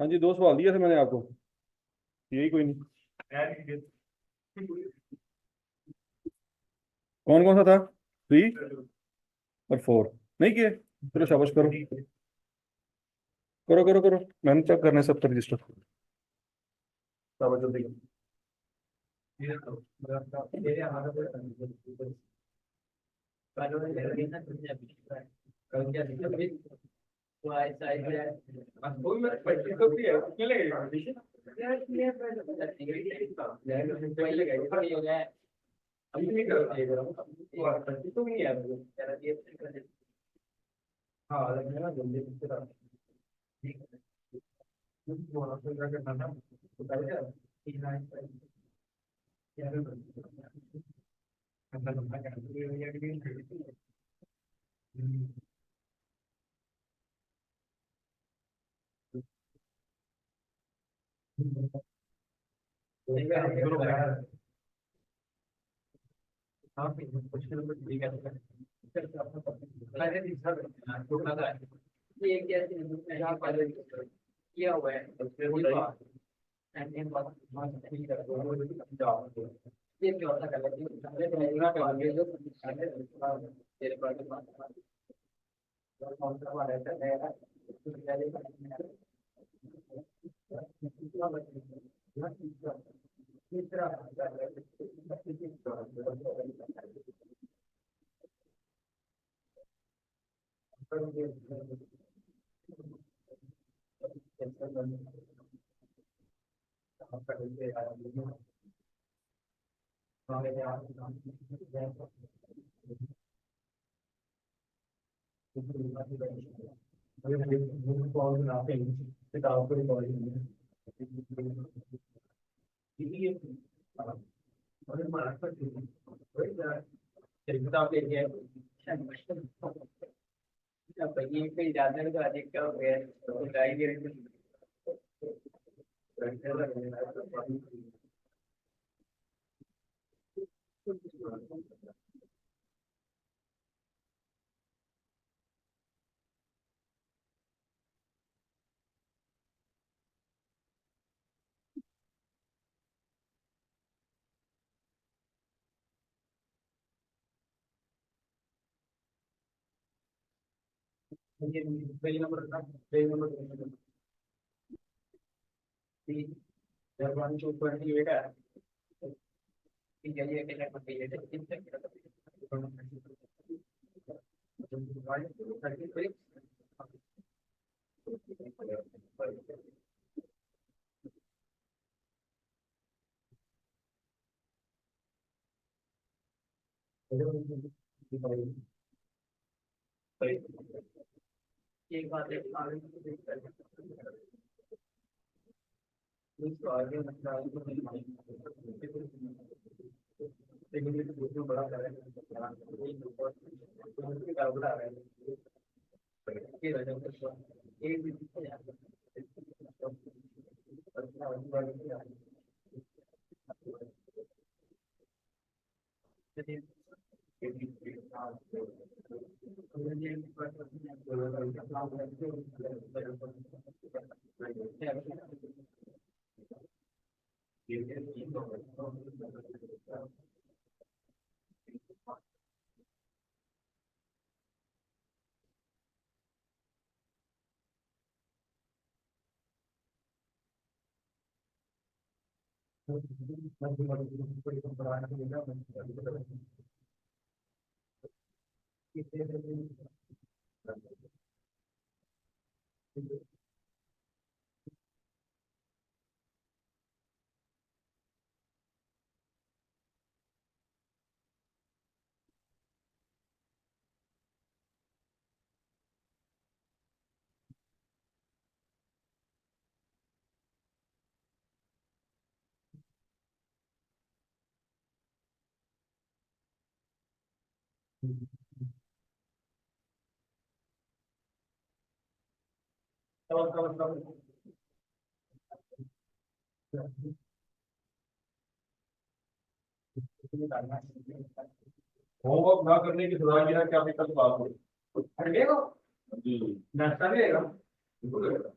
हाँ जी, दो सवाल दिए थे मैंने आपको। यही कोई नहीं। कौन कौन सा था? थ्री और फोर नहीं किए? चलो शाबाश, करो करो करो करो। मैंने चेक करने सब रजिस्टर। शाबाश, जल्दी करो। होमवर्क ना करने की सजा यह है कि आप एक कल पास हो जी। नाश्ता भी रहेगा, बिल्कुल रहेगा।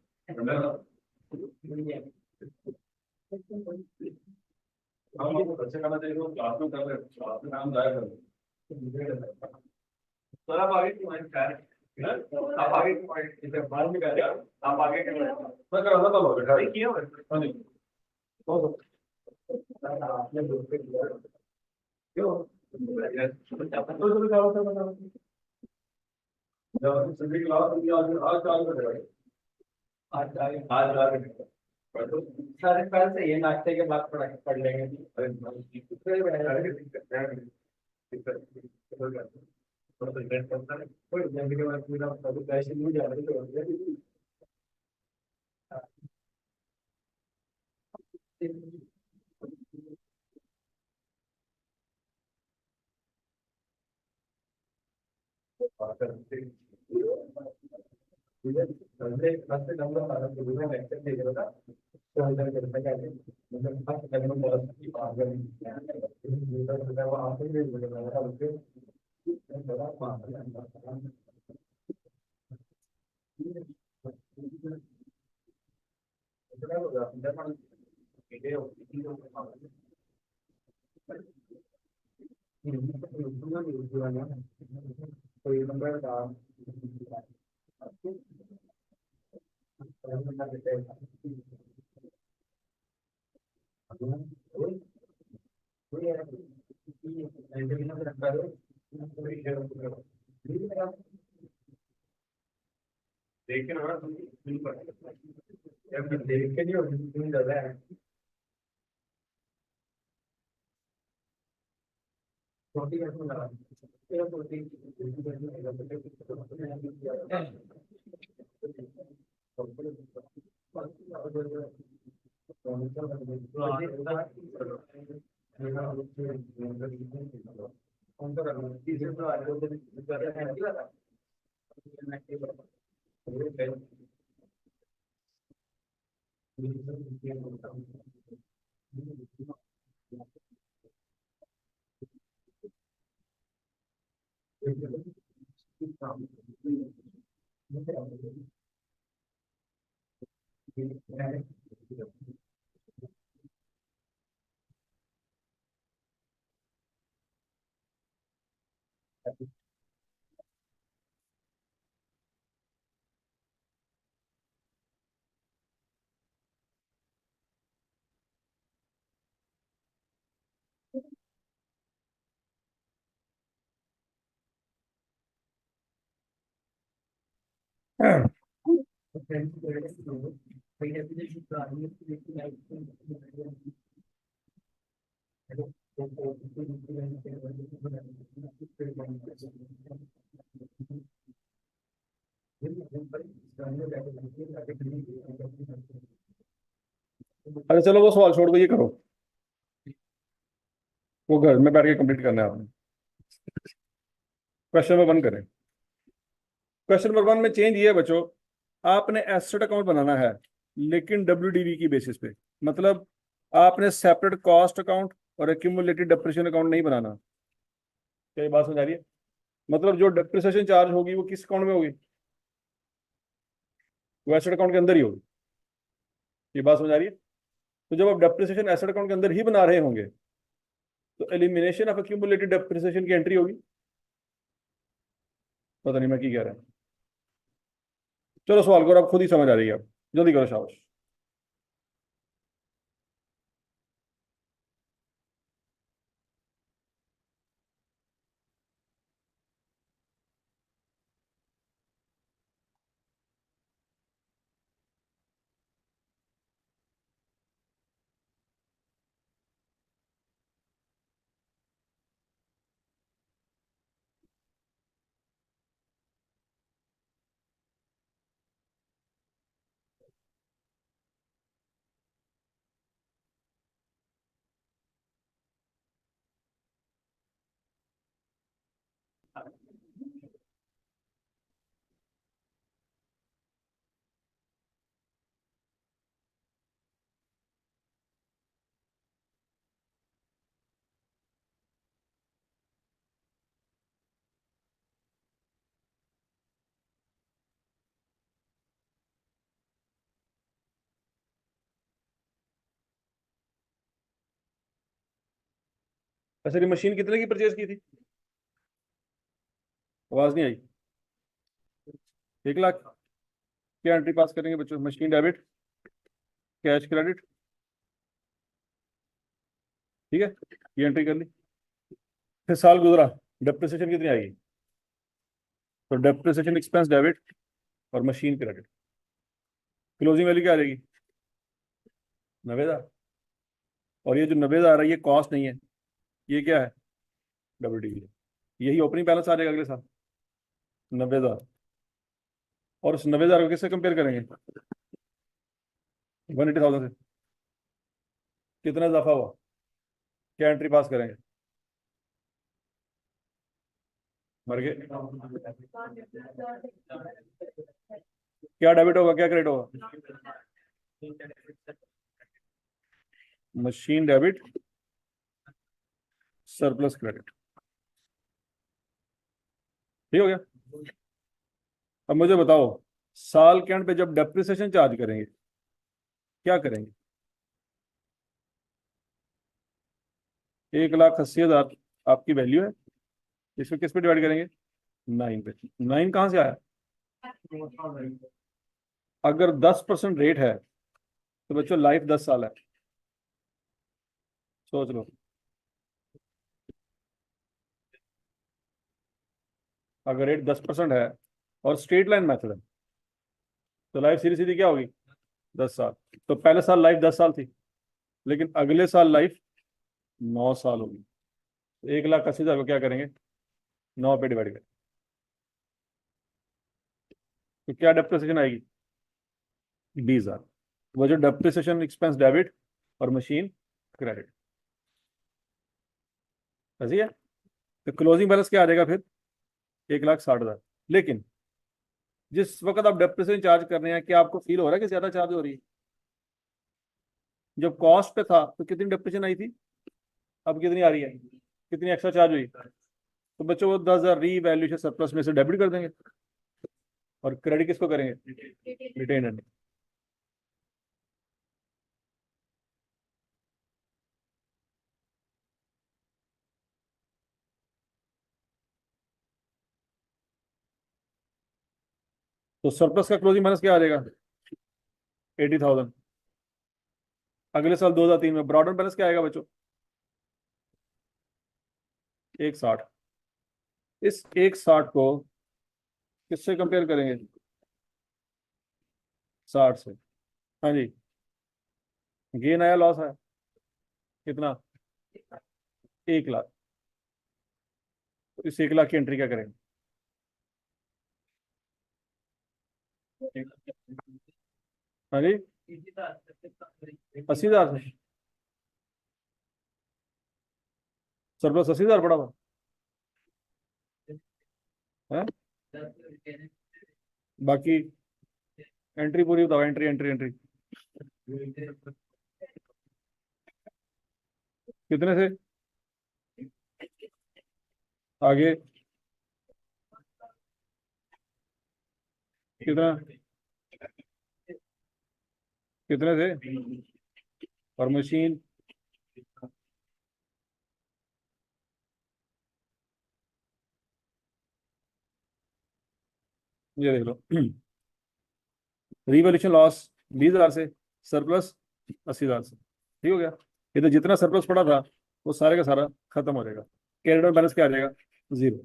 हम आपको बच्चे करना चाहिए तो क्लास में कर रहे क्लास में काम जाया करो। सर आप आगे क्यों आए क्या आप आगे क्यों आए इधर बाहर में क्या आप आगे क्यों आए मैं कर रहा था लो बैठा किया हाँ जी बहुत आपने दोस्त किया क्यों तो बताओ जब सभी क्लास में आज आज चालू कर रहे आज आज आज सर कल से ये नाश्ते के बाद पढ़ लेंगे कोई जल्दी के बाद पूरा पैसे नहीं जा रहे कोई नंबर देख के ना देख के नहीं ज्यादा है छोटी अरे चलो वो सवाल छोड़ दो ये करो वो घर में बैठ के कंप्लीट करना है आपने क्वेश्चन नंबर वन करें क्वेश्चन नंबर वन में चेंज ये है बच्चों आपने एसेट अकाउंट बनाना है लेकिन डब्ल्यूडीवी की बेसिस पे मतलब आपने सेपरेट कॉस्ट अकाउंट और एक्यूमुलेटेड डेप्रिसिएशन अकाउंट नहीं बनाना क्या ये बात समझ आ रही है मतलब जो डेप्रिसिएशन चार्ज होगी वो किस अकाउंट में होगी वो एसेट अकाउंट के अंदर ही होगी ये बात समझ आ रही है तो जब आप डेप्रिसिएशन एसेट अकाउंट के अंदर ही बना रहे होंगे तो एलिमिनेशन ऑफ एक्यूमुलेटेड डेप्रिसिएशन की एंट्री होगी पता नहीं मैं की कह रहा हूँ चलो सवाल करो आप खुद ही समझ आ रही है अब जल्दी करो शाबाश अच्छा, ये मशीन कितने की परचेज की थी? आवाज नहीं आई। 1 लाख। क्या एंट्री पास करेंगे बच्चों? Machine debit, cash credit. ठीक है, ये एंट्री कर ली। फिर साल गुजरा, डेप्रिसिएशन कितनी आएगी? तो डेप्रिसिएशन एक्सपेंस डेबिट और मशीन क्रेडिट। क्लोजिंग वैल्यू क्या आ जाएगी? 90,000। और ये जो 90,000 है ये कॉस्ट नहीं है, ये क्या है? WDV है। यही ओपनिंग बैलेंस आ जाएगा अगले साल, 90,000। और उस 90,000 को किससे कंपेयर करेंगे? 180,000 से। कितना इजाफा हुआ? क्या एंट्री पास करेंगे? मर गए। क्या डेबिट होगा, क्या क्रेडिट होगा? Machine debit, surplus credit. ठीक हो गया। अब मुझे बताओ, साल के एंड पे जब डेप्रिसिएशन चार्ज करेंगे क्या करेंगे? 1,80,000 आपकी वैल्यू है, इसको किस पे डिवाइड करेंगे? 9 पे। 9 कहाँ से आया? अगर 10% रेट है तो बच्चों लाइफ 10 साल है। सोच लो, अगर रेट 10% है और स्ट्रेट लाइन मेथड है तो लाइफ सीधी सीधी क्या होगी? 10 साल। तो पहले साल लाइफ 10 साल थी, लेकिन अगले साल लाइफ 9 साल होगी। तो 1,80,000 को क्या करेंगे? 9 पे डिवाइड करें तो क्या डेप्रिसिएशन आएगी? 20,000। वो जो डेप्रिसिएशन एक्सपेंस डेबिट और मशीन क्रेडिट। ऐसी है। तो क्लोजिंग बैलेंस क्या आ जाएगा फिर? 1,60,000। लेकिन जिस वक्त आप डेप्रिसिएशन चार्ज कर रहे हैं, क्या आपको फील हो रहा है कि ज्यादा चार्ज हो रही है? जब कॉस्ट पे था तो कितनी डेप्रिसिएशन आई थी, अब कितनी आ रही है? कितनी एक्स्ट्रा चार्ज हुई? तो बच्चों वो 10,000 रीवैल्यूएशन सरप्लस में से डेबिट कर देंगे। और क्रेडिट किसको करेंगे? Retained earning. तो सरप्लस का क्लोजिंग बैलेंस क्या आ जाएगा? 80,000। अगले साल 2003 में ब्रॉडर बैलेंस क्या आएगा बच्चों? 160। इस 160 को किससे कंपेयर करेंगे? 60 से। हाँ जी। गेन आया, लॉस आया? कितना? 1 लाख। तो इस 1 लाख की एंट्री क्या करेंगे? हाँ जी। 80,000 से। सरप्लस 80,000 पड़ा हुआ है। बाकी एंट्री पूरी बताओ, एंट्री एंट्री एंट्री। कितने से? आगे कितना? कितने से? और मशीन? ये देख लो। रिवॉल्यूशन लॉस 20,000 से, सरप्लस 80,000 से। ठीक हो गया। ये तो जितना सरप्लस पड़ा था वो सारे का सारा खत्म हो जाएगा। क्रेडिट बैलेंस क्या आ जाएगा? 0।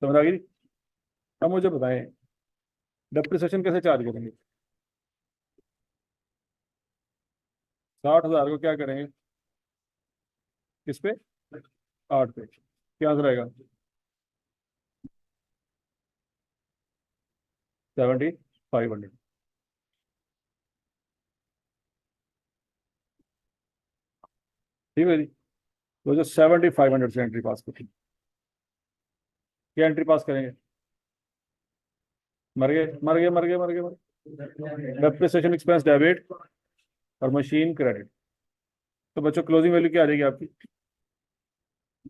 समझ आ गई? अब मुझे बताएं, डेप्रिसिएशन कैसे चार्ज करेंगे? 60,000 को क्या करेंगे? किस पे? 8 पे। क्या आंसर आएगा? 7,500। ठीक है जी। वो जो 7,500 से एंट्री पास करेंगे, क्या एंट्री पास करेंगे? मर गए मर गए मर गए मर गए मर गए। डेप्रिसिएशन एक्सपेंस डेबिट और मशीन क्रेडिट। तो बच्चों क्लोजिंग वैल्यू क्या आ जाएगी आपकी?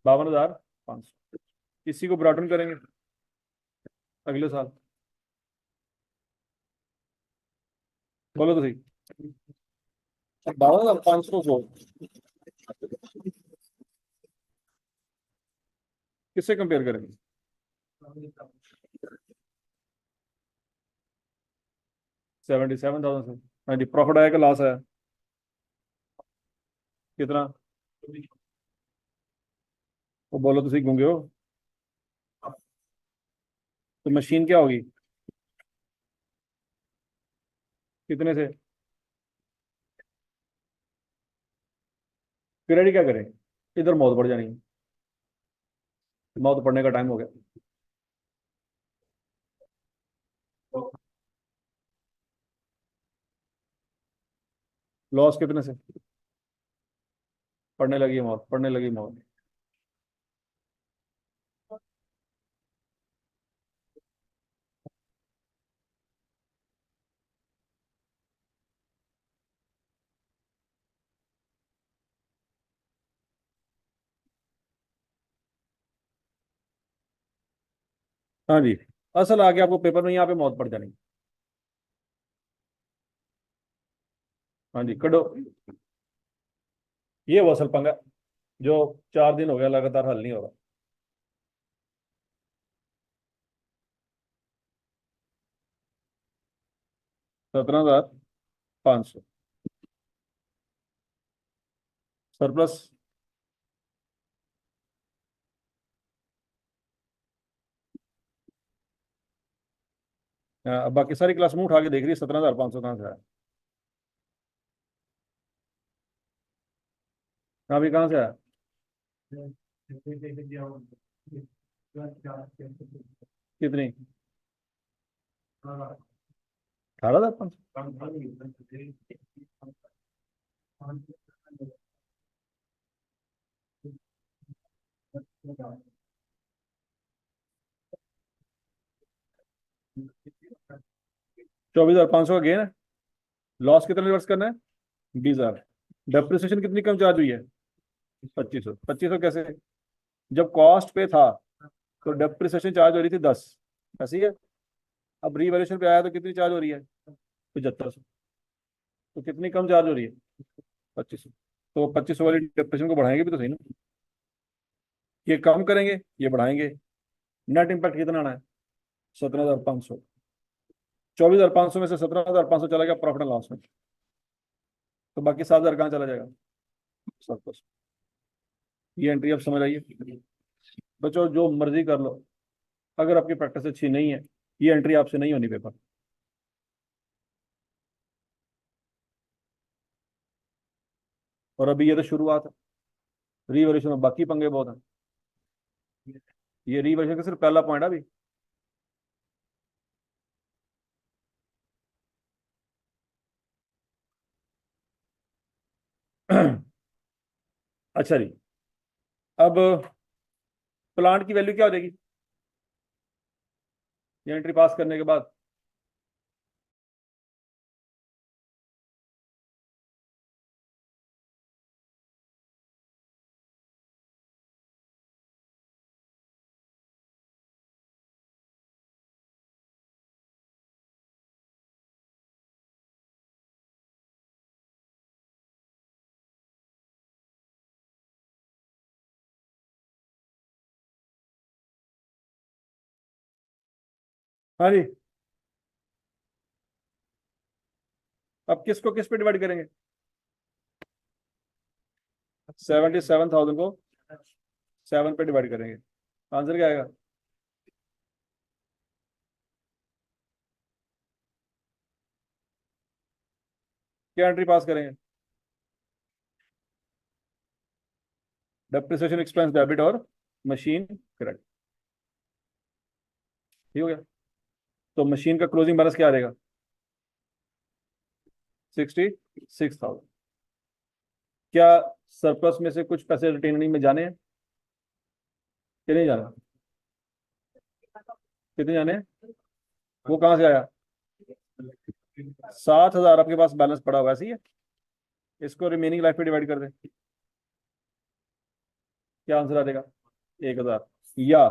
52,500। इसी को ब्रॉडन करेंगे अगले साल। बोलो तो सही। 52,500 को किससे कंपेयर करेंगे? 77,000 से। हाँ जी, प्रॉफिट आया कि लॉस आया? कितना? वो बोलो तो सही, गूंगे हो। तो मशीन क्या होगी? कितने से? क्रेडिट क्या करें? इधर मौत पड़ जानी है। मौत पड़ने का टाइम हो गया। लॉस कितने से? पड़ने लगी है मौत, पड़ने लगी मौत। हाँ जी, असल आगे आपको पेपर में यहाँ पे मौत पड़ जानी। हाँ जी, कटो। ये वो असल पंगा जो 4 दिन हो गया लगातार हल नहीं हो रहा। 17,500 सरप्लस। अब बाकी सारी क्लास में उठा के देख रही है 17,500 कहाँ से आया। हाँ भी कहाँ से आया? कितनी? 18,500। 24,500 का गेन है। लॉस कितना रिवर्स करना है? 20,000। डेप्रिसिएशन कितनी कम चार्ज हुई है? 2500। 2500 कैसे? जब कॉस्ट पे था तो डेप्रिसिएशन चार्ज हो रही थी 10, ऐसी है। अब रीवैल्यूएशन पे आया तो कितनी चार्ज हो रही है? 7500। तो कितनी कम चार्ज हो रही है? 2500। तो 2500 वाली डेप्रिसिएशन को बढ़ाएंगे भी तो सही ना। ये कम करेंगे, ये बढ़ाएंगे। नेट इम्पैक्ट कितना आना है? 17,500। 24,500 में से 17,500 चला गया प्रॉफिट एंड लॉस में। तो बाकी 7,000 कहाँ चला जाएगा? सब कुछ। ये एंट्री अब समझ आइए बच्चों, जो मर्जी कर लो, अगर आपकी प्रैक्टिस अच्छी नहीं है, ये एंट्री आपसे नहीं होनी पेपर। और अभी ये तो शुरुआत है, रीवैल्यूएशन में बाकी पंगे बहुत हैं। ये रीवैल्यूएशन का सिर्फ पहला पॉइंट है अभी। अच्छा जी, अब प्लांट की वैल्यू क्या हो जाएगी ये एंट्री पास करने के बाद? हाँ जी, अब किसको किस पे डिवाइड करेंगे? 77,000 को 7 पे डिवाइड करेंगे। आंसर क्या आएगा? क्या एंट्री पास करेंगे? डेप्रिसिएशन एक्सपेंस डेबिट और मशीन क्रेडिट। ठीक हो गया। तो मशीन का क्लोजिंग बैलेंस क्या आ जाएगा? 66,000। क्या सरप्लस में से कुछ पैसे रिटेनिंग में जाने हैं कि नहीं जाना? कितने जाने हैं? वो कहाँ से आया? 7,000 आपके पास बैलेंस पड़ा हुआ है, ऐसी है। इसको रिमेनिंग लाइफ पे डिवाइड कर दें, क्या आंसर आ जाएगा? 1000। या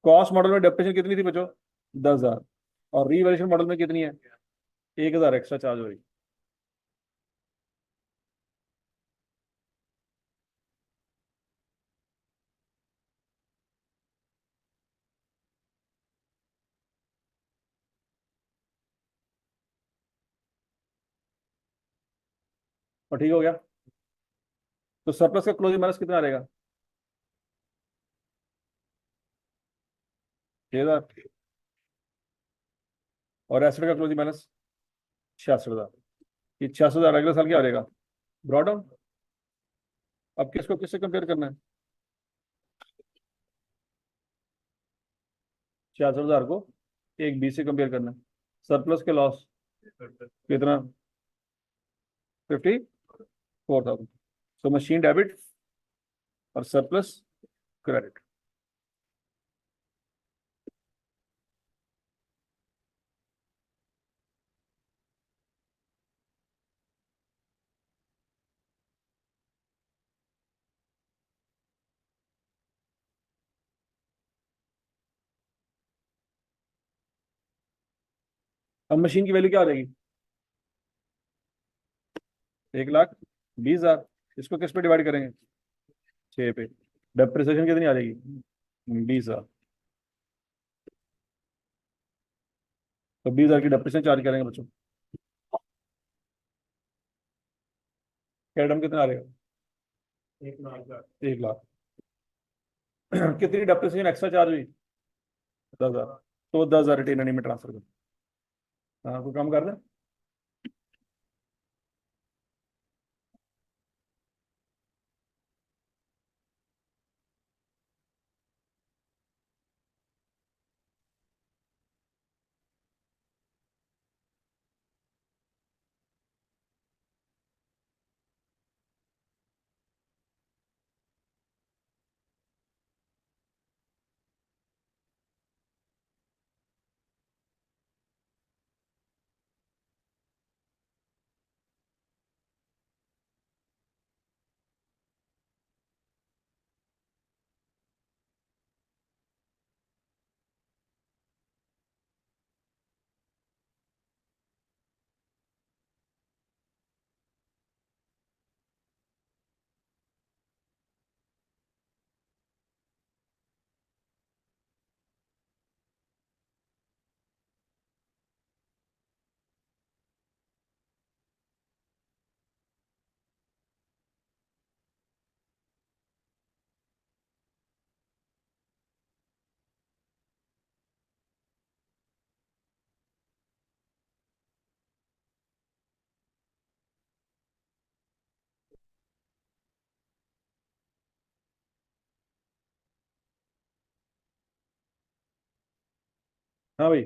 कॉस्ट मॉडल में डेप्रिसिएशन कितनी थी बच्चों? 10,000। और रीवैल्यूएशन मॉडल में कितनी है? 1000 एक्स्ट्रा चार्ज हो रही। और ठीक हो गया। तो सरप्लस का क्लोजिंग बैलेंस कितना रहेगा? 6,000। और एसेट का क्लोजिंग बैलेंस 66,000। ये 66,000 अगले साल क्या आ जाएगा? Brought down. अब किसको किससे कंपेयर करना है? 66,000 को एक बी से कंपेयर करना है। सरप्लस के लॉस कितना? 54,000। तो मशीन डेबिट और सरप्लस क्रेडिट। अब मशीन की वैल्यू क्या आ जाएगी? 1,20,000। इसको किस पे डिवाइड करेंगे? 6 पे। डेप्रिसिएशन कितनी आ जाएगी? 20,000। तो 20,000 की डेप्रिसिएशन चार्ज करेंगे बच्चों। कैडम कितना आ रहेगा? 1,00,000। कितनी डेप्रिसिएशन एक्स्ट्रा चार्ज हुई? 10,000। तो 10,000 रिटेन अर्निंग में ट्रांसफर कर। हाँ, कोई काम कर रहे हैं? हाँ भाई,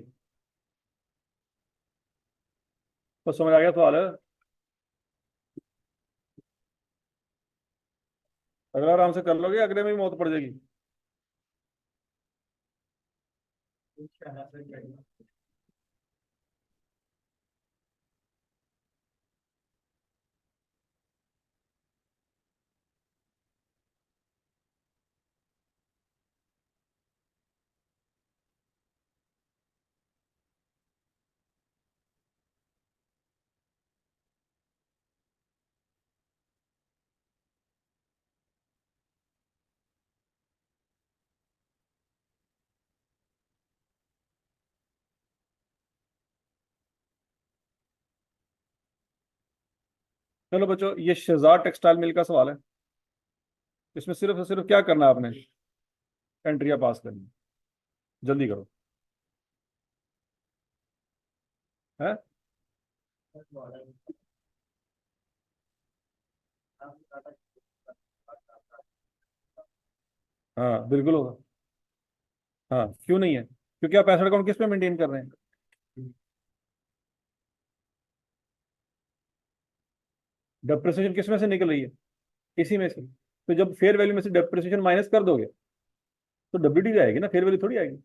तो समझ आ गया सवाल है? अगर आराम से कर लोगे अगले में भी मौत पड़ जाएगी। चलो बच्चों, ये शहजाद टेक्सटाइल मिल का सवाल है। इसमें सिर्फ और सिर्फ क्या करना है आपने? एंट्रियां पास करनी। जल्दी करो। है? हाँ बिल्कुल होगा। हाँ, क्यों नहीं है? क्योंकि आप एसेट अकाउंट किस पे मेंटेन कर रहे हैं? डेप्रिसिएशन किस में से निकल रही है? इसी में से। तो जब फेयर वैल्यू में से डेप्रिसिएशन माइनस कर दोगे तो डब्ल्यूटी आएगी ना, फेयर वैल्यू थोड़ी आएगी।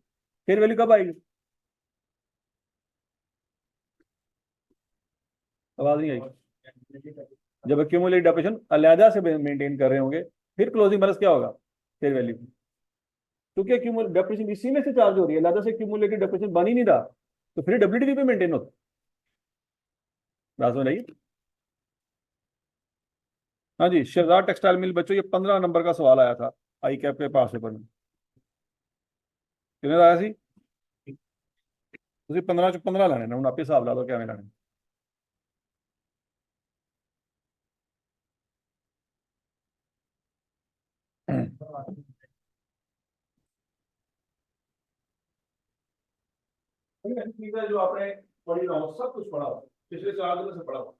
फेयर वैल्यू कब आएगी? आवाज नहीं आई। जब एक्यूमुलेटेड डेप्रिसिएशन अलहदा से मेंटेन कर रहे होंगे, फिर क्लोजिंग बैलेंस क्या होगा, फेयर वैल्यू। क्योंकि डेप्रिसिएशन इसी में से चार्ज हो रही है, अलहदा से एक्यूमुलेटेड डेप्रिसिएशन बन ही नहीं रहा, तो फिर डब्ल्यूडीवी पे मेंटेन होता। बात समझ आई? हाँ जी, शहजाद टेक्सटाइल मिल बच्चों, ये 15 नंबर का सवाल आया था आई कैप के पास पेपर में। कितने आया सी? ਤੁਸੀਂ 15 ਚ 15 ਲੈਣੇ ਨੇ, ਹੁਣ ਆਪੇ ਹਿਸਾਬ ਲਾ ਲਓ ਕਿਵੇਂ ਲੈਣੇ। चीजें जो आपने पढ़ी ना हो, सब कुछ पढ़ा हो, पिछले 4 दिनों से पढ़ा हो,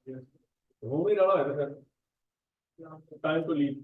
घूम ही रहा है फिर टाइम टू लीव।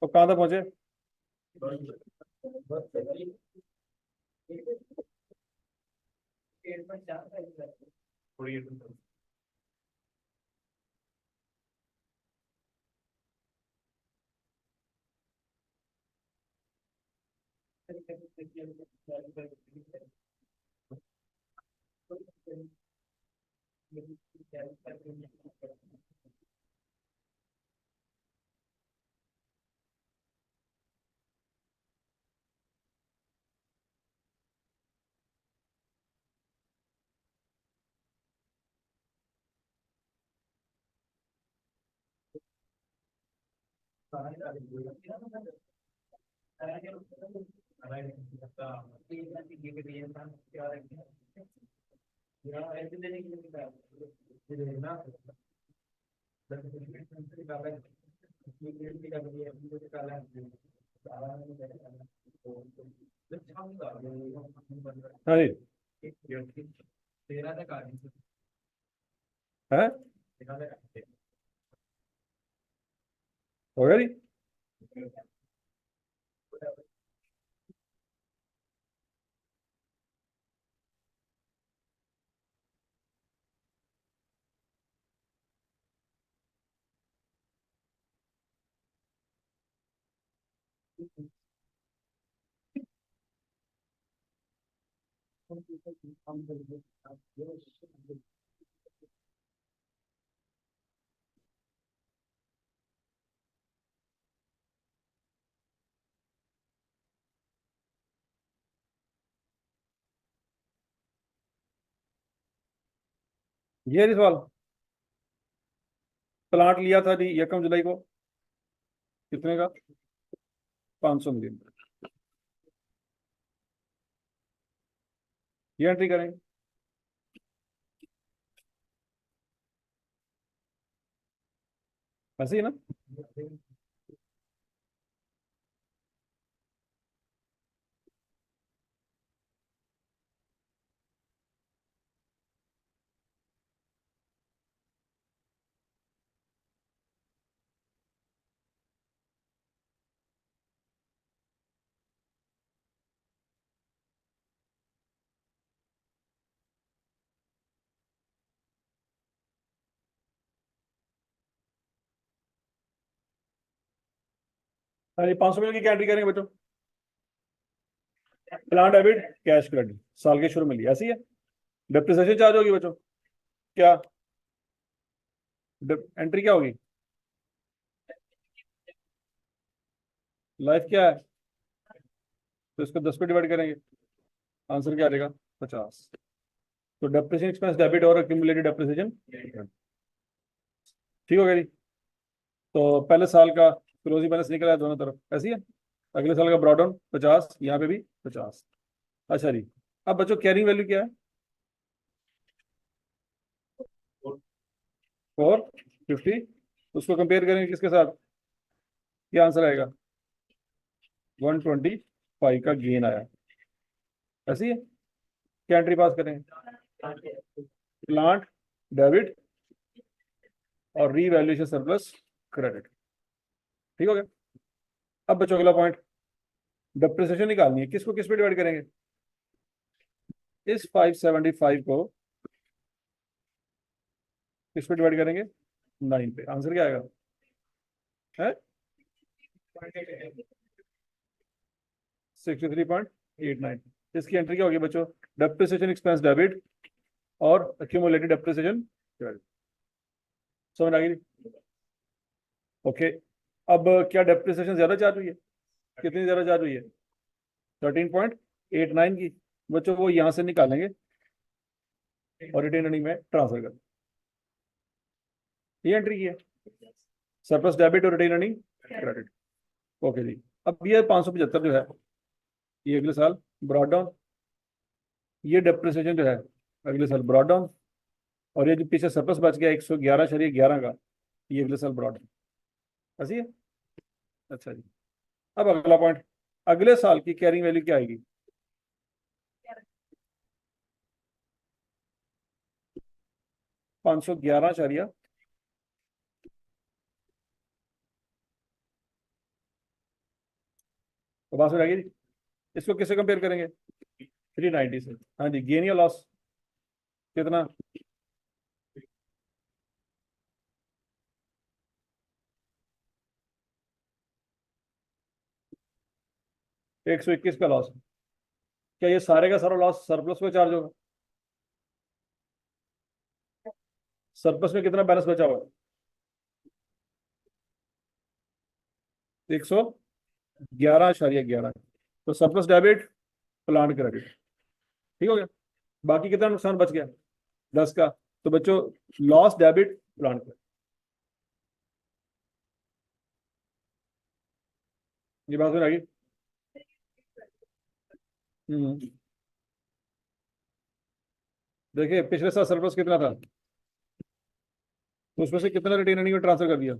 तो कहाँ तक पहुंचे? हाँ जी, है हो गया जी। ये है जी सवाल। प्लांट लिया था जी 1 जुलाई को, कितने का? 500 मिलियन। ये एंट्री करेंगे। ऐसे ही ना? हाँ जी, 500 मिलियन की क्या एंट्री करेंगे बच्चों? प्लांट डेबिट कैश क्रेडिट साल के शुरू में लिया, ऐसी है। डिप्रिसिएशन चार्ज होगी बच्चों, क्या एंट्री क्या होगी? लाइफ क्या है, तो इसको 10 पे डिवाइड करेंगे, आंसर क्या आ जाएगा 50। तो डेप्रिसिएशन एक्सपेंस डेबिट और एक्यूमुलेटेड डेप्रिसिएशन, ठीक हो गया जी। तो पहले साल का क्लोजिंग बैलेंस निकल आया दोनों तरफ, ऐसी है। अगले साल का ब्रॉड डाउन 50, यहाँ पे भी 50। अच्छा जी, अब बच्चों कैरिंग वैल्यू क्या है, 450। उसको कंपेयर करेंगे किसके साथ, क्या आंसर आएगा, 125 का गेन आया, ऐसी है। क्या एंट्री पास करेंगे, प्लांट डेबिट और रीवैल्यूएशन सरप्लस क्रेडिट, ठीक हो गया। अब बच्चों अगला पॉइंट, डेप्रिसिएशन निकालनी है, किसको किस पे डिवाइड करेंगे, इस 575 को किस पे डिवाइड करेंगे, 9 पे, आंसर क्या आएगा, है 63.89। इसकी एंट्री क्या होगी बच्चों, डेप्रिसिएशन एक्सपेंस डेबिट और एक्यूमुलेटेड डेप्रिसिएशन क्रेडिट, समझ आ गई। ओके, अब क्या डेप्रिसिएशन ज्यादा चार्ज हुई है, कितनी ज्यादा चार्ज हुई है, 13.89 की। बच्चों वो यहां से निकालेंगे और रिटेन अर्निंग में ट्रांसफर कर, ये एंट्री की है, सरप्लस डेबिट और रिटेन अर्निंग क्रेडिट। ओके जी, अब ये 575 जो है ये अगले साल ब्रॉड डाउन, ये डेप्रिसिएशन जो है अगले साल ब्रॉड डाउन, और ये जो पीछे सरप्लस बच गया 111.11 का, ये अगले साल ब्रॉड डाउन, ऐसी है। अच्छा जी, अब अगला पॉइंट, अगले साल की कैरिंग वैल्यू क्या आएगी, 511, तो बात हो जाएगी। इसको किससे कंपेयर करेंगे, 390 से। हाँ जी, गेन या लॉस कितना, 121 का लॉस। क्या ये सारे का सारा लॉस सरप्लस में चार्ज होगा, सरप्लस में कितना बैलेंस बचा हुआ है, 111.11। तो सरप्लस डेबिट, प्लांट क्रेडिट, ठीक हो गया। बाकी कितना नुकसान बच गया, 10 का। तो बच्चों लॉस डेबिट प्लांट क्रेडिट, ये बात हो जाएगी। हम्म, देखिए पिछले साल सरप्लस कितना था, तो उसमें से कितना रिटेन अर्निंग में ट्रांसफर कर दिया,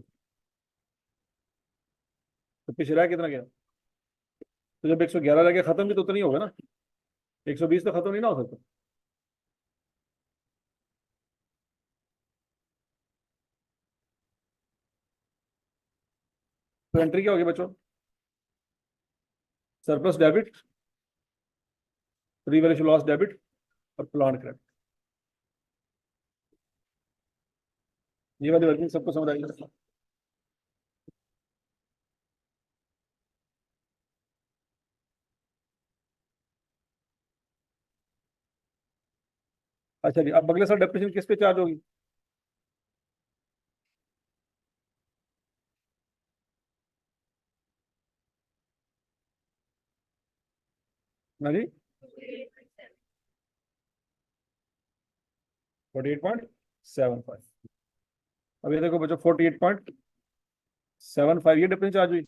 तो पिछला कितना गया, तो जब 111 रह गया खत्म भी तो उतना ही होगा ना, 120 तो खत्म नहीं ना हो सकता। तो एंट्री क्या होगी बच्चों, surplus debit, revaluation loss debit और प्लांट क्रेडिट, ये वाली वर्किंग सबको समझ आई। अच्छा जी, अब अगले साल डेप्रिसिएशन किस पे चार्ज होगी, ना जी, 48.75। अब ये देखो बच्चों 48.75 ये डिफरेंस चार्ज हुई,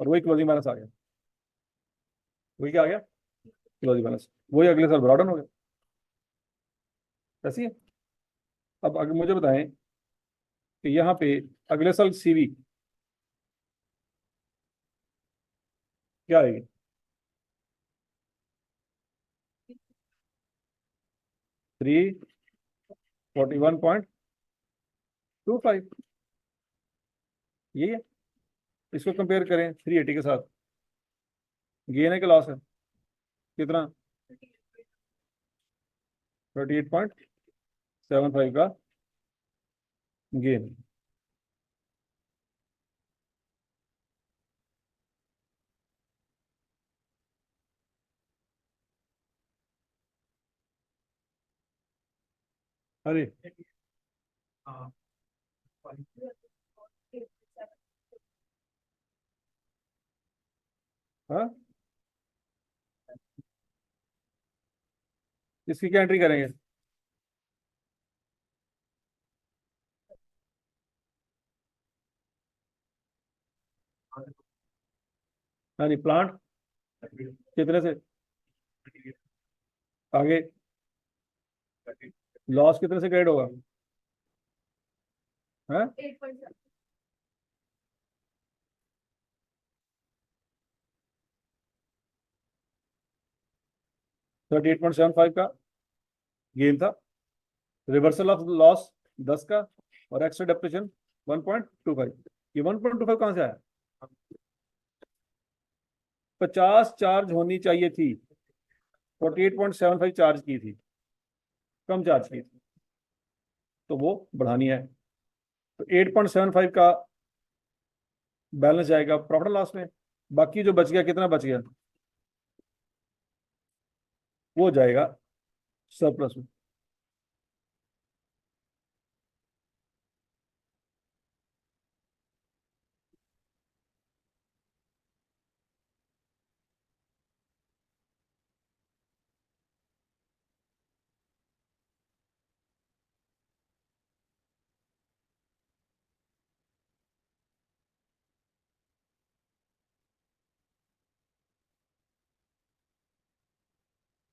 और वही क्लोजिंग बैलेंस आ गया, वही क्या आ गया, क्लोजिंग बैलेंस, वही अगले साल ब्रॉडन हो गया, ऐसी है। अब अगर मुझे बताएं कि यहाँ पे अगले साल सीवी क्या आएगी, 341.25, यही है। इसको कंपेयर करें 380 के साथ, गेन है कि लॉस है, कितना, 38.75 का गेन। अरे हाँ, इसकी क्या एंट्री करेंगे? हाँ जी, प्लांट कितने से आगे, लॉस कितने से क्रेडिट होगा? हाँ, 38.75 का गेन था, रिवर्सल ऑफ लॉस 10 का, और एक्स्ट्रा डेप्रिसिएशन 1.25। ये 1.25 कहाँ से आया? 50 चार्ज होनी चाहिए थी, 48.75 चार्ज की थी, कम चार्ज की थी, तो वो बढ़ानी है। तो 8.75 का बैलेंस जाएगा प्रॉफिट लॉस में, बाकी जो बच गया, कितना बच गया, वो जाएगा सरप्लस में।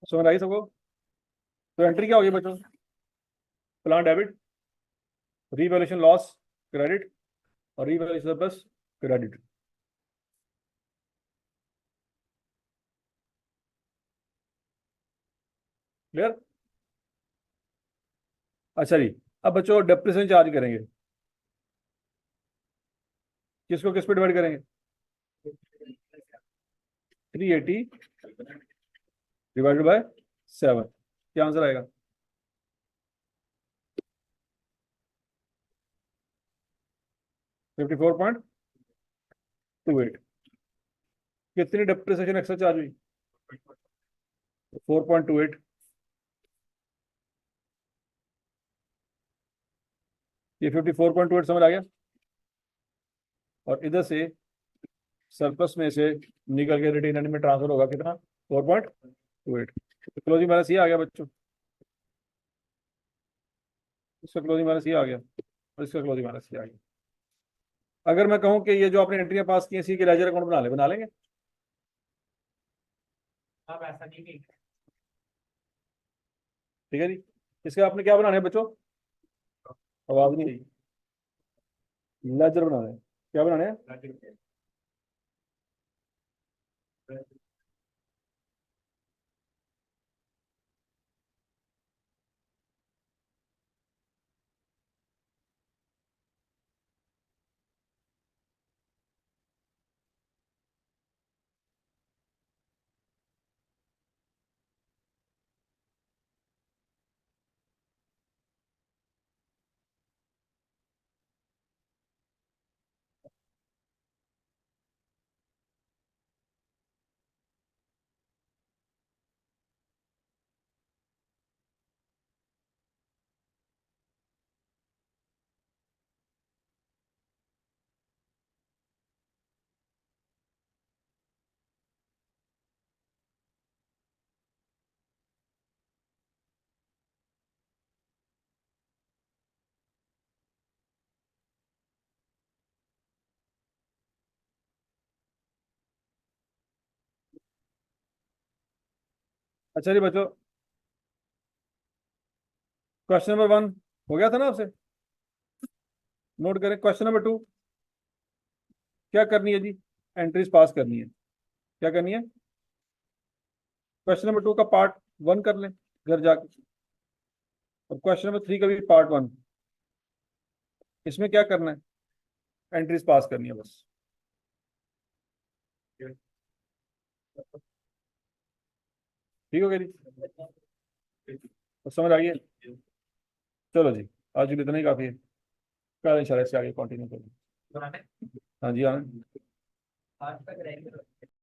समझ आई सबको? तो एंट्री क्या होगी बच्चों? Plan debit, revaluation loss credit, और रीवैल्यूएशन सरप्लस क्रेडिट। क्लियर? अच्छा जी, अब बच्चों डेप्रिसिएशन चार्ज करेंगे, किसको किस पे डिवाइड करेंगे? 380 डिवाइडेड बाय 7, क्या आंसर आएगा? 54.28। कितनी डेप्रिसिएशन एक्स्ट्रा चार्ज हुई? 4.28। ये 54.28 समझ आ गया? और इधर से सरप्लस में से निकल के रिटेन में ट्रांसफर होगा कितना? 4.28। क्लोजिंग बैलेंस ये आ गया बच्चों, इसका क्लोजिंग बैलेंस ये आ गया, और इसका क्लोजिंग बैलेंस ये आ गया। अगर मैं कहूं कि ये जो आपने एंट्रियां पास की हैं, इसी के लेजर अकाउंट बना लेंगे? अब ऐसा नहीं कि ठीक है जी, इसके आपने क्या बनाने हैं बच्चों? आवाज नहीं आई। लेजर बनाना है, क्या बनाने हैं? अच्छा जी बच्चों, क्वेश्चन नंबर 1 हो गया था ना आपसे? नोट करें क्वेश्चन नंबर 2, क्या करनी है जी? एंट्रीज पास करनी है। क्या करनी है? क्वेश्चन नंबर 2 का पार्ट 1 कर लें घर जाके, और क्वेश्चन नंबर 3 का भी पार्ट 1। इसमें क्या करना है? एंट्रीज पास करनी है बस। ठीक हो गया जी? तो समझ आ गई? चलो जी, आज के लिए इतना ही काफी है, कल इंशाल्लाह इससे आगे कंटिन्यू करेंगे। हाँ जी, हाँ। आज तक रहेंगे।